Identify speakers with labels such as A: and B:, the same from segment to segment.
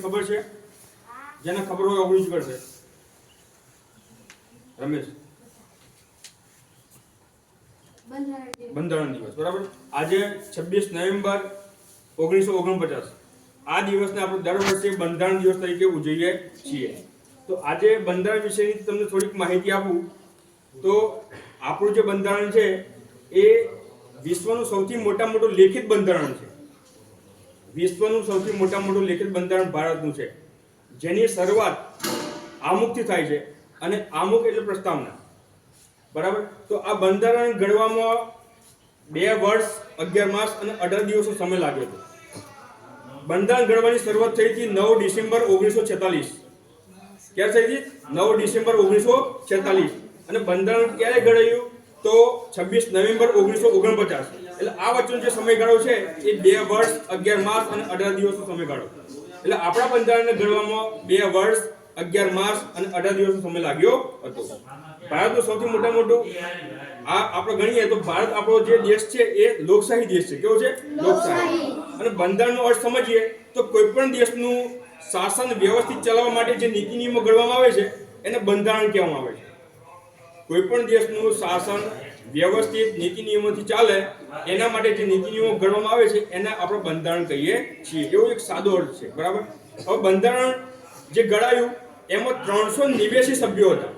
A: ખબર છે? જેને ખબર હોય ઓગણીસ કરશે. રમેશ, બંધારણ દિવસ, બરાબર. આજે 26 નવેમ્બર 1949 આ દિવસને આપણે દર વર્ષે બંધારણ દિવસ તરીકે ઉજવીએ છીએ. તો આજે બંધારણ વિશેની તમને થોડીક માહિતી આપું તો આપણું જે બંધારણ છે એ વિશ્વનું સૌથી મોટું લેખિત બંધારણ છે. વિશ્વનું સૌથી મોટું લેખિત બંધારણ ભારતનું છે, જેની શરૂઆત આમુખથી થાય છે. અને આમુખ એટલે પ્રસ્તાવના, બરાબર. તો આ બંધારણ ઘડવામાં 2 વર્ષ 11 માસ અને 18 દિવસનો સમય લાગ્યો હતો. બંધારણ ઘડવાની શરૂઆત થઈ હતી 9 ડિસેમ્બર 1946. ક્યારે થઈ હતી? 9 ડિસેમ્બર 1946. અને બંધારણ ક્યારે ઘડાયું? તો 26 નવેમ્બર 1949. એટલે આ વચ્ચેનો જે સમયગાળો છે એ 2 વર્ષ 11 માસ અને 18 દિવસનો સમયગાળો. એટલે આપણા બંધારણને ઘડવામાં 2 વર્ષ 11 માસ અને 18 દિવસનો સમય લાગ્યો હતો. ભારતનું સૌથી મોટું આ આપણે ગણીએ તો ભારત આપણો જે દેશ છે એ લોકશાહી દેશ છે. કેવો છે? લોકશાહી. અને બંધારણનો અર્થ સમજીએ તો કોઈ પણ દેશનું શાસન વ્યવસ્થિત ચલાવવા માટે જે નીતિ નિયમો ઘડવામાં આવે છે એને બંધારણ કહેવામાં આવે છે. કોઈ પણ દેશનું શાસન વ્યવસ્થિત નીતિ નિયમોથી ચાલે એના માટે જે નીતિ નિયમો ઘડવામાં આવે છે એને આપણે બંધારણ કહીએ છીએ. એવો એક સાદો અર્થ છે, બરાબર. હવે બંધારણ જે ઘડાયું એમાં 389 સભ્યો હતા.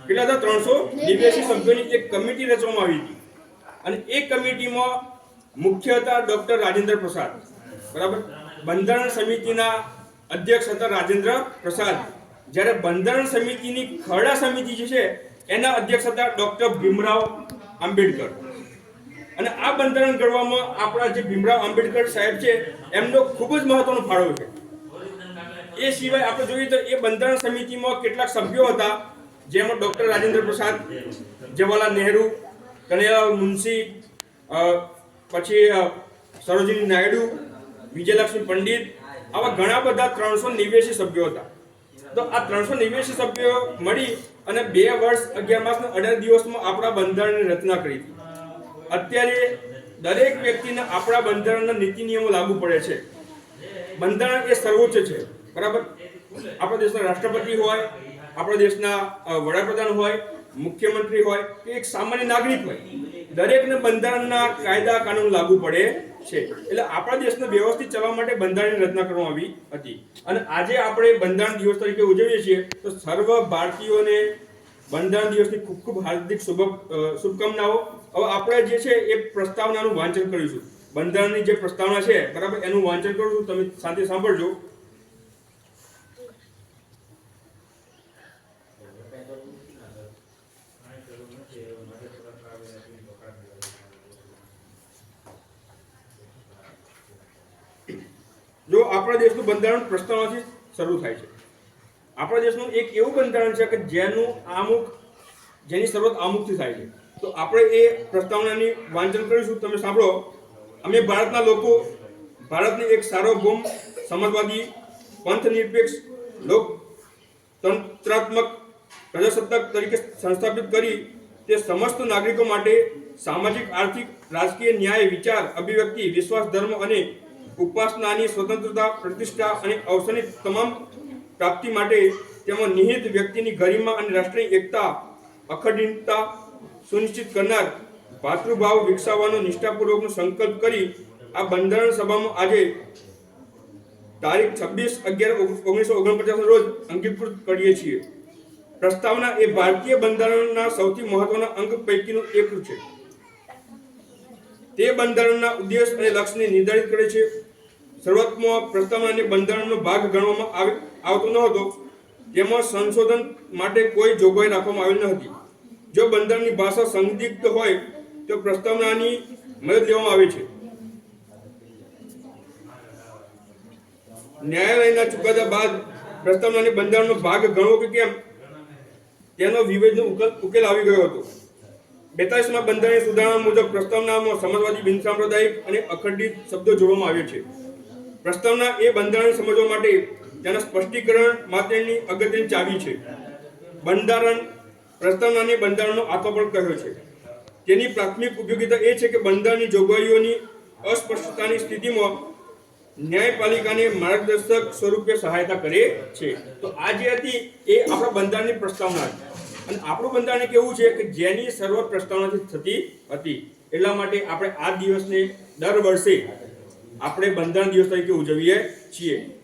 A: કેટલા હતા? 389 સભ્યોની એક કમિટી રચવામાં આવી હતી. અને એ કમિટીમાં મુખ્ય હતા ડોક્ટર રાજેન્દ્ર પ્રસાદ, બરાબર. બંધારણ સમિતિના અધ્યક્ષ હતા રાજેન્દ્ર પ્રસાદ. જ્યારે બંધારણ સમિતિની ખરડા સમિતિ જે છે એના અધ્યક્ષ હતા ડોક્ટર ભીમરાવ આંબેડકર. અને આ બંધારણ ઘડવામાં આપણા જે ભીમરાવ આંબેડકર સાહેબ છે એમનો ખૂબ જ મહત્વનો ફાળો છે. એ સિવાય આપણે જોઈએ તો એ બંધારણ સમિતિમાં કેટલાક સભ્યો હતા, જેમાં ડોક્ટર રાજેન્દ્ર પ્રસાદ, જવાહરલાલ નહેરુ, કનૈયાલાલ મુનશી, પછી સરોજિની નાયડુ, વિજયલક્ષ્મી પંડિત, આવા ઘણા બધા 389 સભ્યો હતા. તો આ 389 સભ્યો મળી અને 2 વર્ષ 11 માસ અને 18 દિવસમાં આપણા બંધારણની રચના કરી હતી. અત્યારે દરેક વ્યક્તિને આપણા બંધારણના નીતિ નિયમો લાગુ પડે છે. બંધારણ એ સર્વોચ્ચ છે, બરાબર. આપણા દેશના રાષ્ટ્રપતિ હોય, આપણા દેશના વડાપ્રધાન હોય, મુખ્યમંત્રી હોય કે એક સામાન્ય નાગરિક હોય, દરેકને બંધારણના કાયદા કાનૂન લાગુ પડે છે. એટલે આપણા દેશને વ્યવસ્થિત ચલાવવા માટે બંધારણની રચના કરવામાં આવી હતી. અને આજે આપણે બંધારણ દિવસ તરીકે ઉજવીએ છીએ. તો સર્વ ભારતીયોને બંધારણ દિવસની ખૂબ ખૂબ હાર્દિક શુભકામનાઓ. હવે આપણે જે છે એ પ્રસ્તાવનાનું વાંચન કરીશું. બંધારણની જે પ્રસ્તાવના છે, બરાબર, એનું વાંચન કરું છું, તમે સાથે સાંભળજો. જો આપણા દેશનું બંધારણ પ્રસ્તાવનાથી શરૂ થાય છે. આપણા દેશનું એક એવું બંધારણ છે કે જેની શરૂઆત આમુખથી થાય છે. તો આપણે એ પ્રસ્તાવનાની વાંચન કરીશું, તમે સાંભળો. અમે ભારતના લોકો ભારતને એક સાર્વભૌમ, સમાજવાદી, પંથનિરપેક્ષ, લોકતંત્રાત્મક પ્રજાસત્તાક તરીકે સંસ્થાપિત કરી તે સમસ્ત નાગરિકો માટે સામાજિક, આર્થિક, રાજકીય, ન્યાય, વિચાર, અભિવ્યક્તિ, વિશ્વાસ, ધર્મ અને ઉપાસનાની સ્વતંત્રતા, પ્રતિષ્ઠા અને અવસરની તમામ પ્રાપ્તિ માટે તેમાં નિહિત વ્યક્તિની ગરિમા અને રાષ્ટ્રીય એકતા, અખંડિતતા સુનિશ્ચિત કરનાર ભાતૃભાવ વિકસાવવાનો નિષ્ઠાપૂર્વકનો સંકલ્પ કરી આ બંધારણ સભામાં આજે તારીખ 26/11/1949 રોજ અંગીકૃત કરીએ છીએ. પ્રસ્તાવના એ ભારતીય બંધારણના સૌથી મહત્વના અંગ પૈકીનું એક છે. તે બંધારણના ઉદ્દેશ અને લક્ષ્યને નિર્ધારિત કરે છે. શરૂઆતમાં પ્રસ્તાવનાને બંધારણનો ભાગ ગણવામાં આવતો ન હતો. તેમાં સંશોધન માટે કોઈ જોગવાઈ રાખવામાં આવેલ ન હતી. જો બંધારણની ભાષા સંદિગ્ધ હોય તો પ્રસ્તાવનાની મદદ લેવામાં આવે છે. ન્યાયાલયના ચુકાદા બાદ પ્રસ્તાવનાને બંધારણનો ભાગ ગણવો કે કેમ તેનો વિવેચનો ઉકેલ આવી ગયો હતો. 42માં બંધારણીય સુધારણા મુજબ પ્રસ્તાવનામાં સમાજવાદી, બિનસાંપ્રદાયિક અને અખંડિત શબ્દો જોડવામાં આવ્યા છે. પ્રસ્તાવના એ બંધારણ સમજવા માટે તેના સ્પષ્ટીકરણ માટેની અગત્યની ચાવી છે. પ્રસ્તાવનાને બંધારણનો આત્મા પણ કહ્યો છે. તેની પ્રાથમિક ઉપયોગિતા એ છે કે બંધારણની જોગવાઈઓની અસ્પષ્ટતાની સ્થિતિમાં ન્યાયપાલિકાને માર્ગદર્શક સ્વરૂપે સહાયતા કરે છે. તો આ જે હતી એ આપણા બંધારણની પ્રસ્તાવના હતી અને આપણું બંધારણ કેવું છે કે જેની શરૂઆત પ્રસ્તાવનાથી થતી હતી. એટલા માટે આપણે આ દિવસને દર વર્ષે આપણે બંધારણ દિવસ તરીકે ઉજવીએ છીએ.